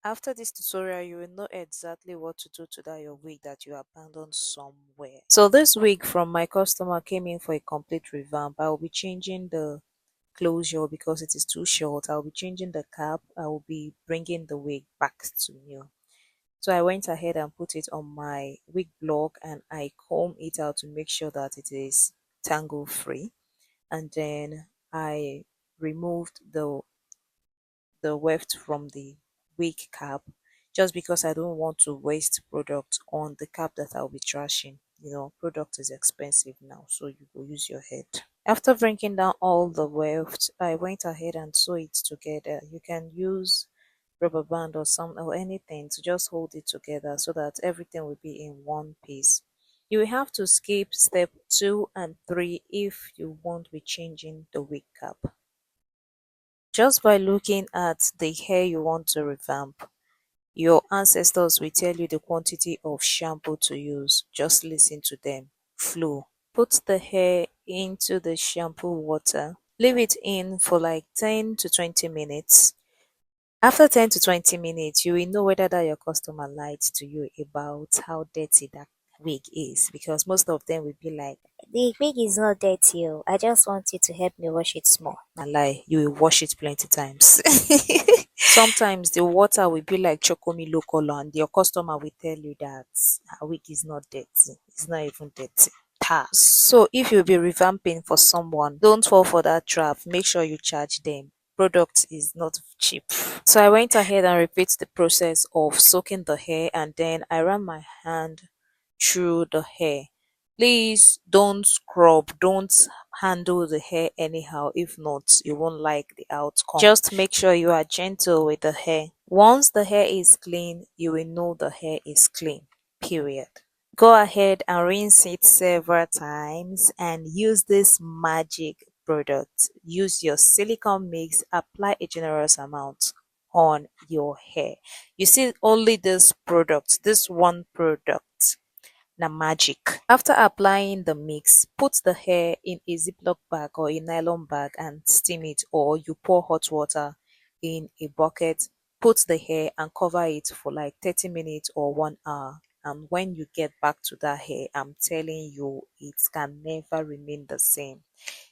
After this tutorial, you will know exactly what to do to that your wig that you abandoned somewhere. So this wig from my customer came in for a complete revamp. I will be changing the closure because it is too short. I will be changing the cap. I will be bringing the wig back to new. So I went ahead and put it on my wig block and I comb it out to make sure that it is tangle free. And then I removed the weft from the wig cap just because I don't want to waste product on the cap that I'll be trashing. Product is expensive now, so you will use your head. After bringing down all the weft, I went ahead and sew it together. You can use rubber band or anything to just hold it together so that everything will be in one piece. You will have to skip step 2 and 3 if you won't be changing the wig cap. Just by looking at the hair you want to revamp, your ancestors will tell you the quantity of shampoo to use. Just listen to them. Flow. Put the hair into the shampoo water. Leave it in for like 10 to 20 minutes. After 10 to 20 minutes, you will know whether that your customer lied to you about how dirty that wig is, because most of them will be like, The wig is not dirty. Oh. I just want you to help me wash it small. a lie, you will wash it plenty times. Sometimes the water will be like chokomilo color and your customer will tell you that her wig is not dirty. It's not even dirty. So if you'll be revamping for someone, don't fall for that trap. Make sure you charge them. Product is not cheap. So I went ahead and repeat the process of soaking the hair and then I ran my hand through the hair. Please don't scrub, don't handle the hair anyhow. If not, you won't like the outcome. Just make sure you are gentle with the hair. Once the hair is clean, you will know the hair is clean. Period. Go ahead and rinse it several times and use this magic product. Use your silicone mix, apply a generous amount on your hair. You see, only this one product, na magic. After applying the mix, put the hair in a Ziploc bag or a nylon bag and steam it, or you pour hot water in a bucket, put the hair and cover it for like 30 minutes or 1 hour. And when you get back to that hair, I'm telling you, it can never remain the same.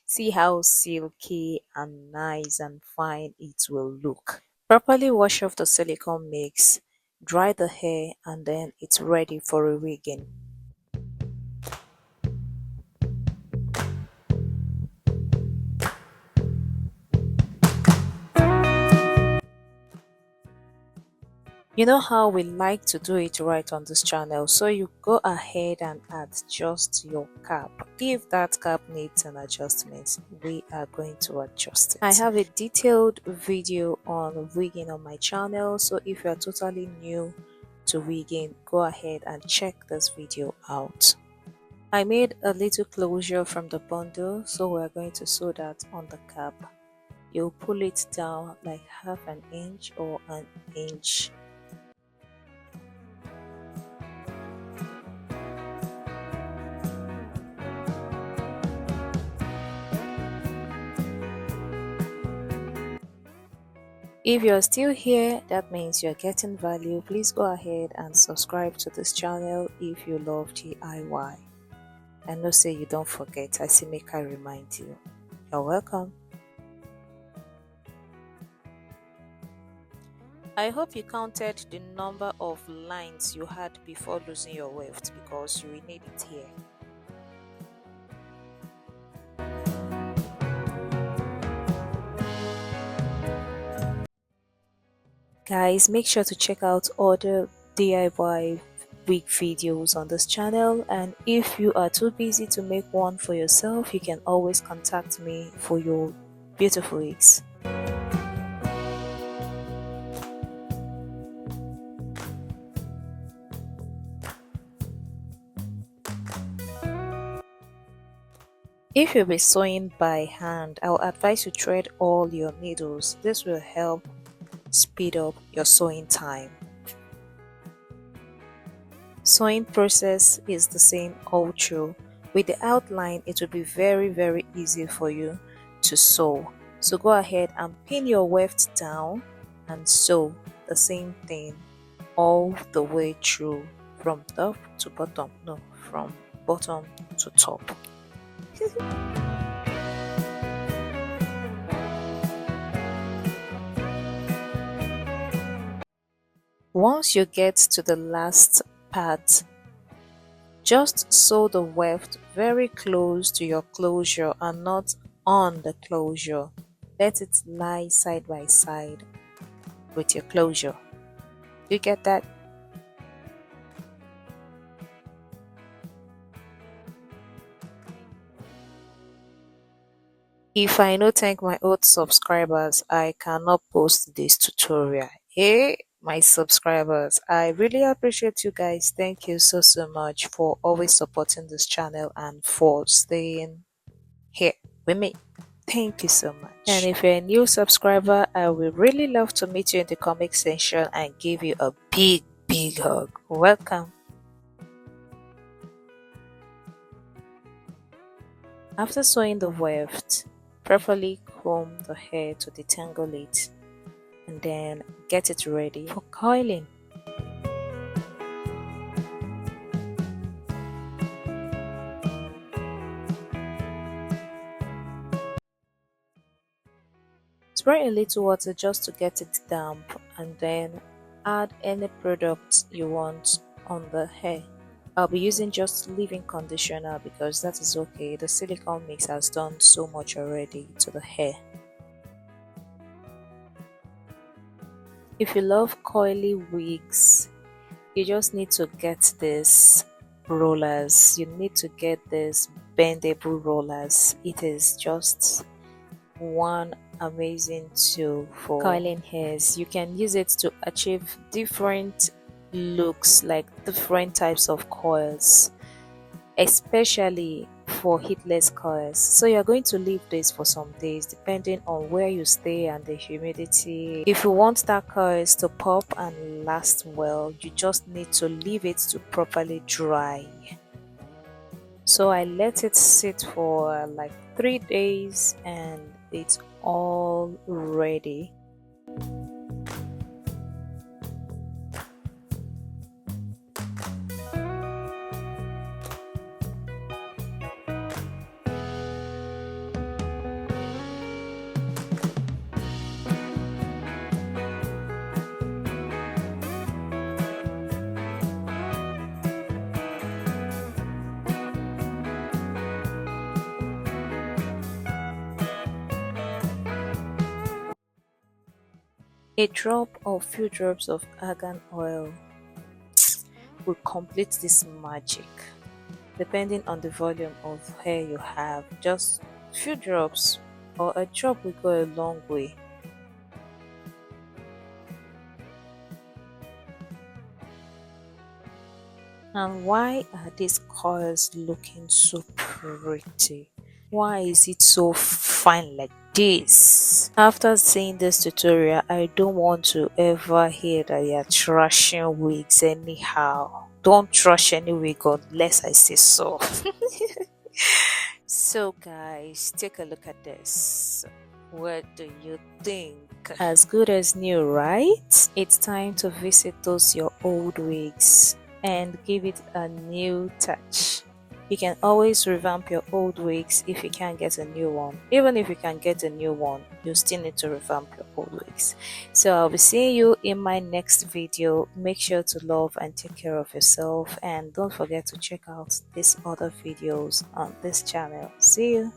See how silky and nice and fine it will look. Properly wash off the silicone mix, dry the hair, and then it's ready for a wigging. You know how we like to do it right on this channel, so you go ahead and adjust your cap. If that cap needs an adjustment, we are going to adjust it. I have a detailed video on wigging on my channel, so if you are totally new to wigging, go ahead and check this video out. I made a little closure from the bundle, so we're going to sew that on the cap. You'll pull it down like half an inch or an inch. If you're still here, that means you're getting value. Please go ahead and subscribe to this channel if you love DIY. I know say you don't forget, I say make I remind you. You're welcome. I hope you counted the number of lines you had before losing your weft, because you will need it here. Guys, make sure to check out other DIY wig videos on this channel, and if you are too busy to make one for yourself, you can always contact me for your beautiful wigs. If you'll be sewing by hand, I will advise you thread all your needles. This will help speed up your sewing time. Sewing process is the same all through. With the outline, it will be very easy for you to sew. So go ahead and pin your weft down and sew the same thing all the way through, from top to bottom. No, from bottom to top. Once you get to the last part, just sew the weft very close to your closure and not on the closure. Let it lie side by side with your closure. You get that? If I no thank my old subscribers, I cannot post this tutorial. Hey, my subscribers, I really appreciate you guys. Thank you so much for always supporting this channel and for staying here with me. Thank you so much. And if you're a new subscriber, I would really love to meet you in the comment section and give you a big hug. Welcome. After sewing the weft, properly comb the hair to detangle it and then get it ready for coiling. Spray a little water just to get it damp and then add any product you want on the hair. I'll be using just leave-in conditioner because that is okay. The silicone mix has done so much already to the hair. If you love coily wigs, you just need to get these rollers. You need to get these bendable rollers. It is just one amazing tool for coiling hairs. You can use it to achieve different looks, like different types of coils, especially for heatless coils. So you're going to leave this for some days depending on where you stay and the humidity. If you want that coils to pop and last well, you just need to leave it to properly dry. So I let it sit for like 3 days and it's all ready. A drop or few drops of argan oil will complete this magic. Depending on the volume of hair you have, just few drops or a drop will go a long way. And why are these coils looking so pretty? Why is it so fine like this? After seeing this tutorial, I don't want to ever hear that you're trashing wigs anyhow. Don't trash any wig unless I say so. So guys, take a look at this. What do you think? As good as new, right? It's time to visit those your old wigs and give it a new touch. You can always revamp your old wigs if you can't get a new one. Even if you can get a new one, you still need to revamp your old wigs. So I'll be seeing you in my next video. Make sure to love and take care of yourself, and don't forget to check out these other videos on this channel. See you.